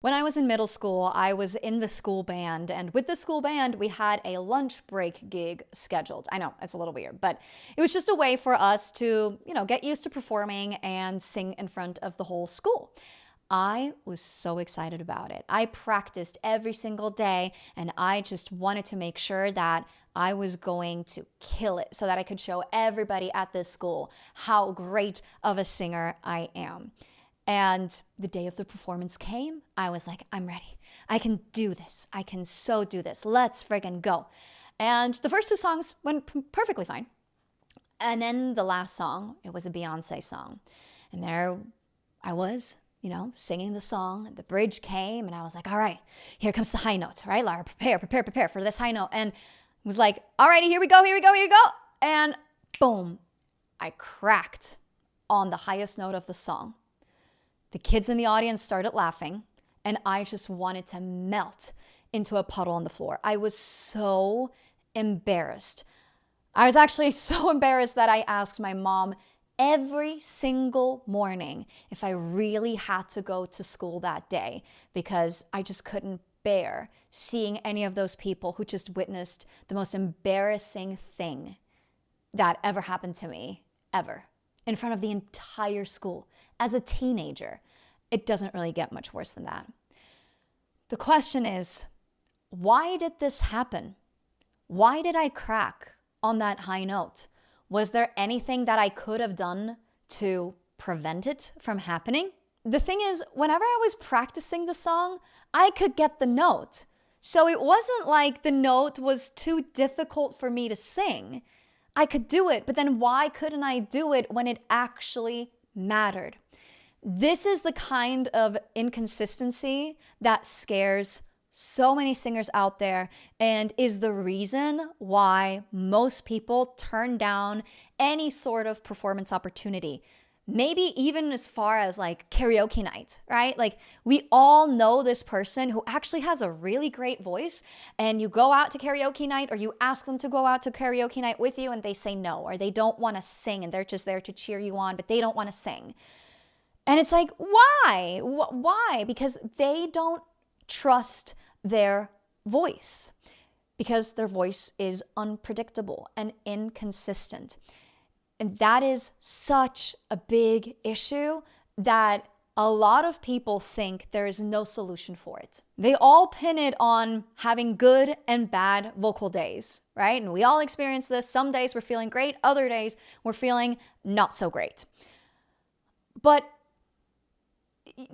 When I was in middle school, I was in the school band, and with the school band, we had a lunch break gig scheduled. I know, it's a little weird, but it was just a way for us to, get used to performing and sing in front of the whole school. I was so excited about it. I practiced every single day, and I just wanted to make sure that I was going to kill it so that I could show everybody at this school how great of a singer I am. And the day of the performance came. I was like, I'm ready. I can do this. I can so do this. Let's friggin' go. And the first two songs went perfectly fine. And then the last song, it was a Beyonce song. And there I was, singing the song. The bridge came and I was like, all right, here comes the high note, right? Lara, prepare for this high note. And was like, all righty, here we go. And boom, I cracked on the highest note of the song. The kids in the audience started laughing, and I just wanted to melt into a puddle on the floor. I was so embarrassed. I was actually so embarrassed that I asked my mom every single morning if I really had to go to school that day, because I just couldn't bear seeing any of those people who just witnessed the most embarrassing thing that ever happened to me, ever, in front of the entire school. As a teenager, it doesn't really get much worse than that. The question is, why did this happen? Why did I crack on that high note? Was there anything that I could have done to prevent it from happening? The thing is, whenever I was practicing the song, I could get the note. So it wasn't like the note was too difficult for me to sing. I could do it, but then why couldn't I do it when it actually mattered? This is the kind of inconsistency that scares so many singers out there and is the reason why most people turn down any sort of performance opportunity. Maybe even as far as like karaoke night, right? Like we all know this person who actually has a really great voice, and you go out to karaoke night or you ask them to go out to karaoke night with you and they say no, or they don't want to sing and they're just there to cheer you on, but they don't want to sing. And it's like, why? Why? Because they don't trust their voice, because their voice is unpredictable and inconsistent. And that is such a big issue that a lot of people think there is no solution for it. They all pin it on having good and bad vocal days, right? And we all experience this. Some days we're feeling great, other days we're feeling not so great. But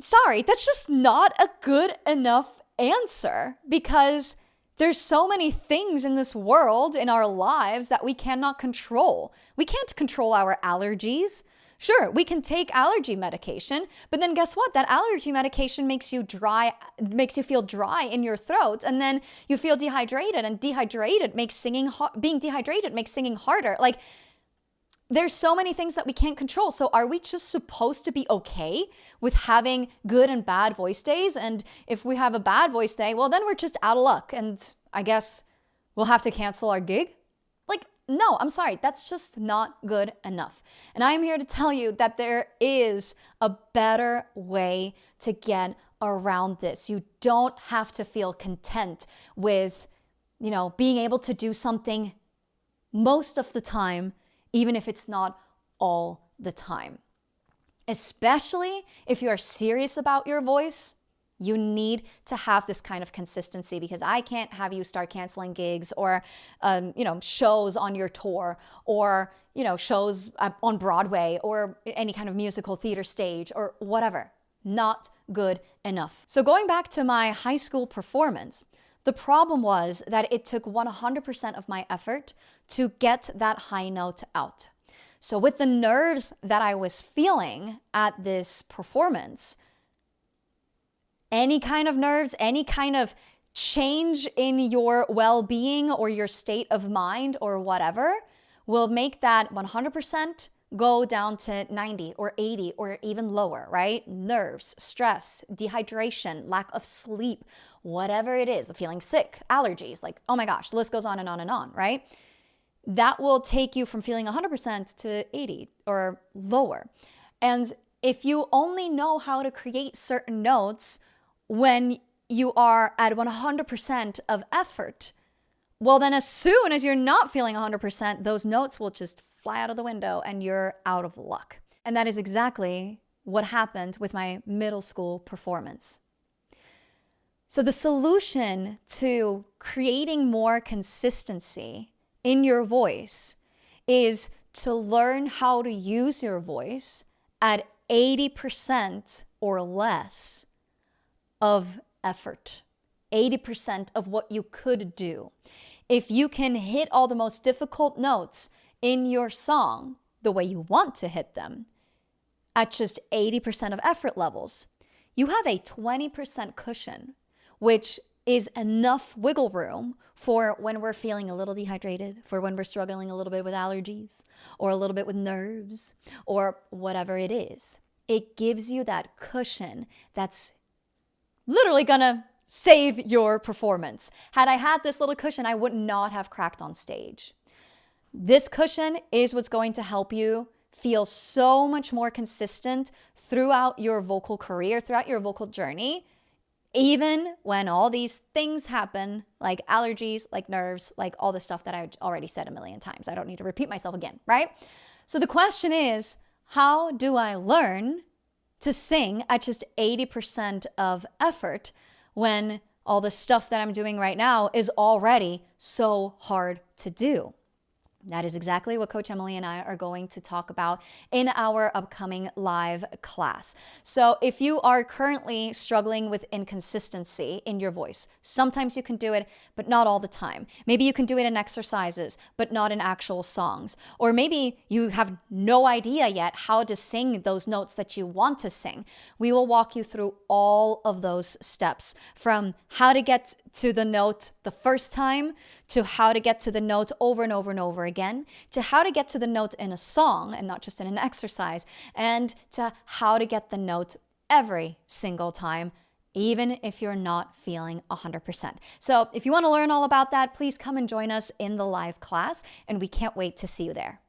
sorry, that's just not a good enough answer, because there's so many things in this world, in our lives, that we cannot control. We can't control our allergies. Sure, we can take allergy medication, but then guess what? That allergy medication makes you feel dry in your throat, and then you feel dehydrated, and being dehydrated makes singing harder. Like, there's so many things that we can't control. So are we just supposed to be okay with having good and bad voice days? And if we have a bad voice day, well, then we're just out of luck. And I guess we'll have to cancel our gig? Like, no, I'm sorry. That's just not good enough. And I'm here to tell you that there is a better way to get around this. You don't have to feel content with, being able to do something most of the time, even if it's not all the time. Especially if you are serious about your voice, you need to have this kind of consistency, because I can't have you start canceling gigs or, shows on your tour, or, shows on Broadway or any kind of musical theater stage or whatever. Not good enough. So going back to my high school performance, the problem was that it took 100% of my effort to get that high note out. So with the nerves that I was feeling at this performance, any kind of nerves, any kind of change in your well-being or your state of mind or whatever will make that 100% go down to 90 or 80 or even lower, right? Nerves, stress, dehydration, lack of sleep, whatever it is, feeling sick, allergies, like, oh my gosh, the list goes on and on and on, right? That will take you from feeling 100% to 80 or lower. And if you only know how to create certain notes when you are at 100% of effort, well, then as soon as you're not feeling 100%, those notes will just fly out of the window and you're out of luck. And that is exactly what happened with my middle school performance. So the solution to creating more consistency in your voice is to learn how to use your voice at 80% or less of effort, 80% of what you could do. If you can hit all the most difficult notes in your song the way you want to hit them at just 80% of effort levels, you have a 20% cushion, which is enough wiggle room for when we're feeling a little dehydrated, for when we're struggling a little bit with allergies or a little bit with nerves or whatever it is. It gives you that cushion that's literally gonna save your performance. Had I had this little cushion, I would not have cracked on stage. This cushion is what's going to help you feel so much more consistent throughout your vocal career, throughout your vocal journey, even when all these things happen, like allergies, like nerves, like all the stuff that I already said a million times. I don't need to repeat myself again, right? So the question is, how do I learn to sing at just 80% of effort when all the stuff that I'm doing right now is already so hard to do? That is exactly what Coach Emily and I are going to talk about in our upcoming live class. So if you are currently struggling with inconsistency in your voice, sometimes you can do it, but not all the time. Maybe you can do it in exercises, but not in actual songs. Or maybe you have no idea yet how to sing those notes that you want to sing. We will walk you through all of those steps, from how to get to the note the first time, to how to get to the note over and over and over again, to how to get to the note in a song and not just in an exercise, and to how to get the note every single time, even if you're not feeling 100%. So if you want to learn all about that, please come and join us in the live class, and we can't wait to see you there.